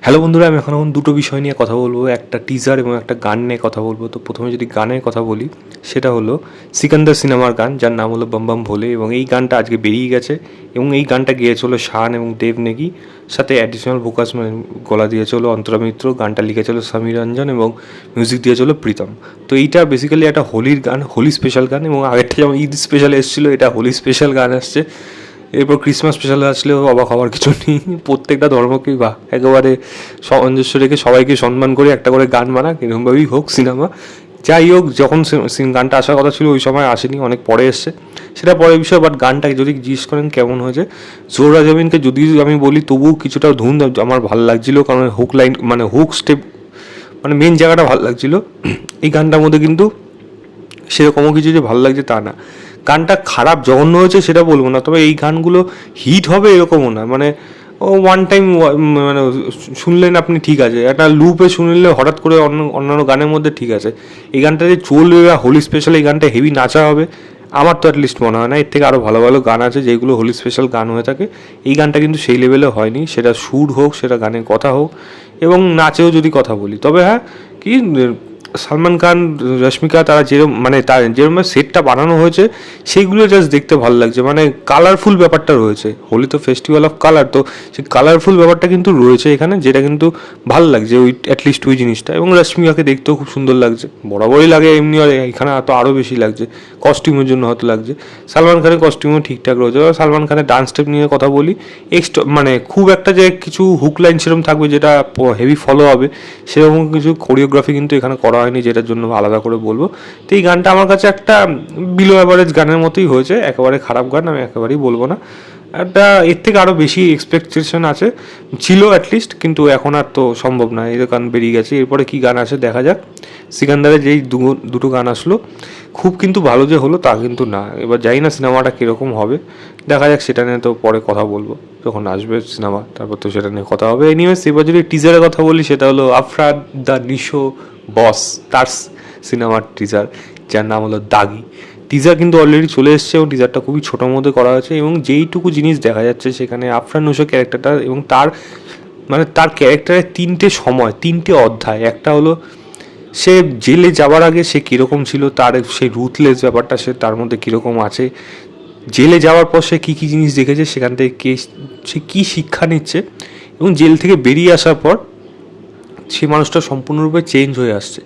Hello বন্ধুরা, আমি এখন দুটো বিষয় নিয়ে কথা বলবো, একটা টিজার এবং একটা গান নিয়ে কথা বলবো। তো প্রথমে যদি গানের কথা বলি, সেটা হলো সিকান্দার সিনেমার গান, যার নাম হলো বম বম ভোলে, এবং এই গানটা আজকে বেরিয়ে গেছে। এবং এই গানটা গেয়েছিল শান এবং দেব নেগি, সাথে অ্যাডিশনাল ভোকাস মানে গলা দিয়েছিল অন্তরা মিত্র, গানটা লিখেছিল সমীর রঞ্জন এবং মিউজিক দিয়েছিল প্রীতম। তো এইটা বেসিক্যালি একটা হোলির গান, হোলি স্পেশাল গান, এবং আগেরটা যেমন ঈদ স্পেশাল এসেছিলো, এটা হোলি স্পেশাল গান আসছে। এরপর ক্রিসমাস স্পেশাল আসলেও অবাক হওয়ার কিছু নেই। প্রত্যেকটা ধর্মকেই বা একেবারে সামঞ্জস্য রেখে সবাইকে সম্মান করে একটা করে গান বানা, এরকমভাবেই হোক সিনেমা। যাই হোক, যখন গানটা আসার কথা ছিল ওই সময় আসেনি, অনেক পরে এসছে, সেটা পরের বিষয়। বাট গানটাকে যদি জিজ্ঞেস করেন কেমন হয়েছে, জোহরা জামিনকে যদি আমি বলি তবুও কিছুটা ধুন আমার ভালো লাগছিলো, কারণ হুক লাইন মানে হুক স্টেপ মানে মেন জায়গাটা ভালো লাগছিলো। এই গানটার মধ্যে কিন্তু সেরকমও কিছু যে ভালো লাগছে তা না। গানটা খারাপ জঘন্য হয়েছে সেটা বলবো না, তবে এই গানগুলো হিট হবে এরকমও না। মানে ও ওয়ান টাইম মানে শুনলেন আপনি, ঠিক আছে, একটা লুপে শুনলে হঠাৎ করে অন্যান্য গানের মধ্যে ঠিক আছে। এই গানটা যে চলবে বা হোলি স্পেশাল এই গানটা হেভি নাচা হবে, আমার তো অ্যাটলিস্ট মনে হয় না। এর থেকে আরও ভালো ভালো গান আছে যেগুলো হোলি স্পেশাল গান হয়ে থাকে। এই গানটা কিন্তু সেই লেভেলে হয়নি, সেটা সুর হোক, সেটা গানের কথা হোক, এবং নাচেও যদি কথা বলি, তবে হ্যাঁ কি সালমান খান, রশ্মিকা, তারা যেরকম মানে তার যেরকম সেটটা বানানো হয়েছে সেইগুলো জাস্ট দেখতে ভালো লাগছে। মানে কালারফুল ব্যাপারটা রয়েছে, হোলি তো ফেস্টিভ্যাল অফ কালার, তো সেই কালারফুল ব্যাপারটা কিন্তু রয়েছে এখানে, যেটা কিন্তু ভালো লাগছে ওই অ্যাটলিস্ট ওই জিনিসটা। এবং রশ্মিকাকে দেখতেও খুব সুন্দর লাগছে, বরাবরই লাগে এমনি, এখানে তো আরও বেশি লাগছে, কস্টিউমের জন্য হয়তো লাগছে। সালমান খানের কস্টিউমও ঠিকঠাক রয়েছে। সালমান খানের ডান্স স্টেপ নিয়ে কথা বলি, এক্সট্রা মানে খুব একটা যে কিছু হুক লাইন সেরকম থাকবে যেটা হেভি ফলো হবে, সেরকম কিছু কোরিওগ্রাফি কিন্তু এখানে করা হয়নি, যেটার জন্য আলাদা করে বলবো। তো এই গানটা আমার কাছে একটা বিলো অ্যাভারেজ গানের মতোই হয়েছে, একেবারে খারাপ গান আমি একেবারেই বলবো না। একটা এর থেকে আরও বেশি এক্সপেকটেশন আছে, ছিল অ্যাটলিস্ট, কিন্তু এখন আর তো সম্ভব না, এই গান বেরিয়ে গেছে। এরপরে কী গান আসে দেখা যাক। সিকান্দারের যেই দুটো গান আসলো, খুব কিন্তু ভালো যে হলো তা কিন্তু না। এবার জানি না সিনেমাটা কীরকম হবে, দেখা যাক, সেটা নিয়ে তো পরে কথা বলবো যখন আসবে সিনেমা, তারপর তো সেটা নিয়ে কথা হবে। এনিওয়েজ, এবার যদি টিজারের কথা বলি, সেটা হলো আফরাদ দ্য নিশো বস, তার সিনেমার টিজার, যার নাম হলো দাগি। টিজার কিন্তু অলরেডি চলে এসছে এবং টিজারটা খুবই ছোটোর মধ্যে করা হয়েছে, এবং যেইটুকু জিনিস দেখা যাচ্ছে সেখানে আফরান নিশো ক্যারেক্টারটা এবং তার মানে তার ক্যারেক্টারের তিনটে অধ্যায়। একটা হলো সে জেলে যাওয়ার আগে সে কীরকম ছিল, তার সেই রুথলেস ব্যাপারটা সে তার মধ্যে কীরকম আছে, জেলে যাওয়ার পর সে কী কী জিনিস দেখেছে, সেখান থেকে সে কী শিক্ষা নিচ্ছে, এবং জেল থেকে বেরিয়ে আসার পর সে মানুষটা সম্পূর্ণরূপে চেঞ্জ হয়ে আসছে।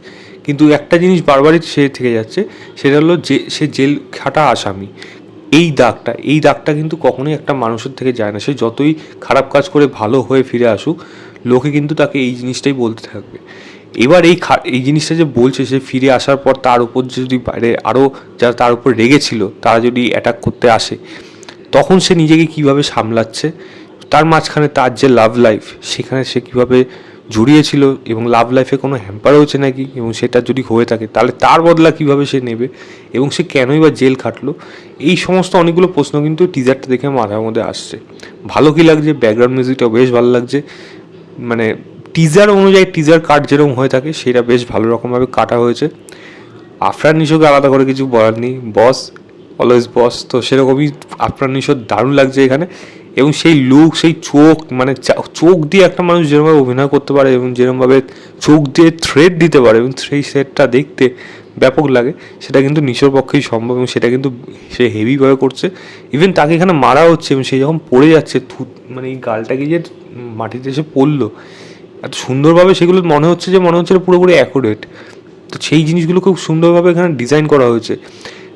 কিন্তু একটা জিনিস বারবারই সে থেকে যাচ্ছে, সেটা হলো যে সে জেল খাটা আসামি। এই দাগটা কিন্তু কখনোই একটা মানুষের থেকে যায় না, সে যতই খারাপ কাজ করে ভালো হয়ে ফিরে আসুক, লোকে কিন্তু তাকে এই জিনিসটাই বলতে থাকবে। এবার এই জিনিসটা যে বলছে, সে ফিরে আসার পর তার উপর যদি বাইরে আরও যারা তার উপর রেগেছিল তারা যদি অ্যাটাক করতে আসে, তখন সে নিজেকে কীভাবে সামলাচ্ছে, তার মাঝখানে তার যে লাভ লাইফ, সেখানে সে কীভাবে জড়িয়েছিল, এবং লাভ লাইফে কোনো হ্যাম্পার হয়েছে নাকি, এবং সেটা যদি হয়ে থাকে তাহলে তার বদলা কীভাবে সে নেবে, এবং সে কেনই বা জেল খাটলো। এই সমস্ত অনেকগুলো প্রশ্ন কিন্তু টিজারটা দেখে মাথার মধ্যে আসছে। ভালো কি লাগছে, ব্যাকগ্রাউন্ড মিউজিকটাও বেশ ভালো লাগছে। মানে টিজার অনুযায়ী টিজার কাট যেরকম হয়ে থাকে সেটা বেশ ভালো রকমভাবে কাটা হয়েছে। আফরান নিশোকে আলাদা করে কিছু বলার নেই, বস অলওয়েজ বস, তো সেরকমই আফরান নিশোর দারুণ লাগছে এখানে। এবং সেই লুক, সেই চোখ, মানে চোখ দিয়ে একটা মানুষ যেরকমভাবে অভিনয় করতে পারে এবং যেরকমভাবে চোখ দিয়ে থ্রেড দিতে পারে, এবং সেই সেটটা দেখতে ব্যাপক লাগে, সেটা কিন্তু নিশোর পক্ষেই সম্ভব, এবং সেটা কিন্তু সে হেভিভাবে করছে। ইভেন তাকে এখানে মারা হচ্ছে এবং সে যখন পড়ে যাচ্ছে, মানে এই গালটাকে যে মাটিতে এসে পড়লো এত সুন্দরভাবে, সেগুলো মনে হচ্ছে পুরোপুরি অ্যাকুরেট। তো সেই জিনিসগুলো খুব সুন্দরভাবে এখানে ডিজাইন করা হয়েছে।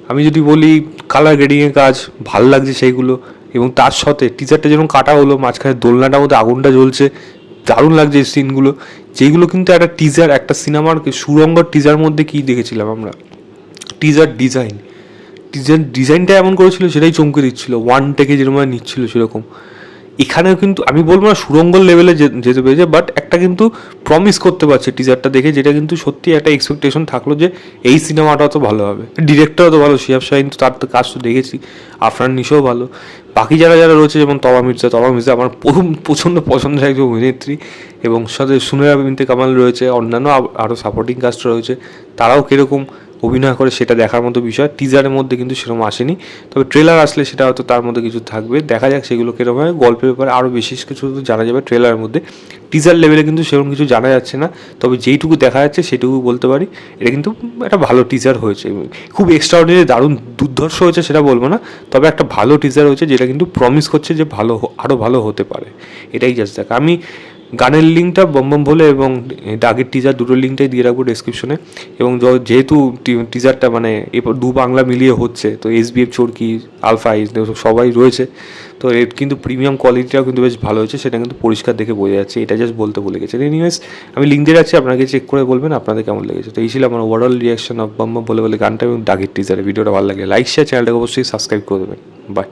আমি যদি বলি কালার গ্রেডিংয়ের কাজ ভাল লাগছে সেইগুলো, এবং তার সাথে টিজারটা যেরকম কাটা হলো, মাঝখানে দোলনাটার মধ্যে আগুনটা জ্বলছে, দারুণ লাগছে এই সিনগুলো, যেগুলো কিন্তু একটা টিজার, একটা সিনেমার সুরঙ্গর টিজার মধ্যে কী দেখেছিলাম আমরা, ডিজাইনটা এমন করেছিল সেটাই চমকে দিচ্ছিল, ওয়ান টেকে যেরকম নিচ্ছিল সেরকম। এখানেও কিন্তু আমি বলবো না সুরঙ্গল লেভেলে যেতে পেরেছে, বাট একটা কিন্তু প্রমিস করতে পারছে টিজারটা দেখে, যেটা কিন্তু সত্যি একটা এক্সপেকটেশন থাকলো যে এই সিনেমাটা তো ভালো হবে। ডিরেক্টরও তো ভালো, শিহাব শাহিন, তো তার তো কাজ তো দেখেছি, আফরান নিশোও ভালো, বাকি যারা যারা রয়েছে যেমন তবা মির্জা আমার প্রচণ্ড পছন্দের একজন অভিনেত্রী, এবং সাথে সুনেরা বিনতে কামাল রয়েছে, অন্যান্য আরও সাপোর্টিং কাস্ট রয়েছে, তারাও কীরকম অভিনয় করে সেটা দেখার মতো বিষয়। টিজারের মধ্যে কিন্তু সেরকম আসেনি, তবে ট্রেলার আসলে সেটা হয়তো তার মধ্যে কিছু থাকবে, দেখা যাক সেগুলো কীরকম হয়। গল্পের ব্যাপারে আরও বেশি কিছু জানা যাবে ট্রেলারের মধ্যে। টিজার লেভেলে কিন্তু সেরকম কিছু জানা যাচ্ছে না, তবে যেইটুকু দেখা যাচ্ছে সেটুকু বলতে পারি এটা কিন্তু একটা ভালো টিজার হয়েছে। খুব এক্সট্রাঅর্ডিনারি দারুণ দুর্ধর্ষ হয়েছে সেটা বলবো না, তবে একটা ভালো টিজার হয়েছে যেটা কিন্তু প্রমিস করছে যে ভালো আরও ভালো হতে পারে। এটাই জাস্ট দেখ। আমি গানের লিঙ্কটা বম বম ভোলে এবং দাগের টিজার দুটোর লিঙ্কটাই দিয়ে রাখবো ডেসক্রিপশনে। এবং যেহেতু টিজারটা মানে এরপর দু বাংলা মিলিয়ে হচ্ছে, তো SBF চরকি, আলফা আইস সবাই রয়েছে, তো এর কিন্তু প্রিমিয়াম কোয়ালিটিটাও কিন্তু বেশ ভালো হয়েছে, সেটা কিন্তু পরিষ্কার দেখে বোঝা যাচ্ছে। এটা জাস্ট বলতে ভুলে গেছে। এনিওয়েজ, আমি লিঙ্ক দিয়ে রাখছি, আপনাকে চেক করে বলবেন আপনাদের কেমন লেগেছে। তো এই ছিল আমার overall reaction of Bom Bom Bhole Bhole গানটা এবং দাগের টিজারে। ভিডিওটা ভালো লাগে লাইক শেয়ার, চ্যানেলটাকে অবশ্যই সাবস্ক্রাইব করে দেবেন। বাই।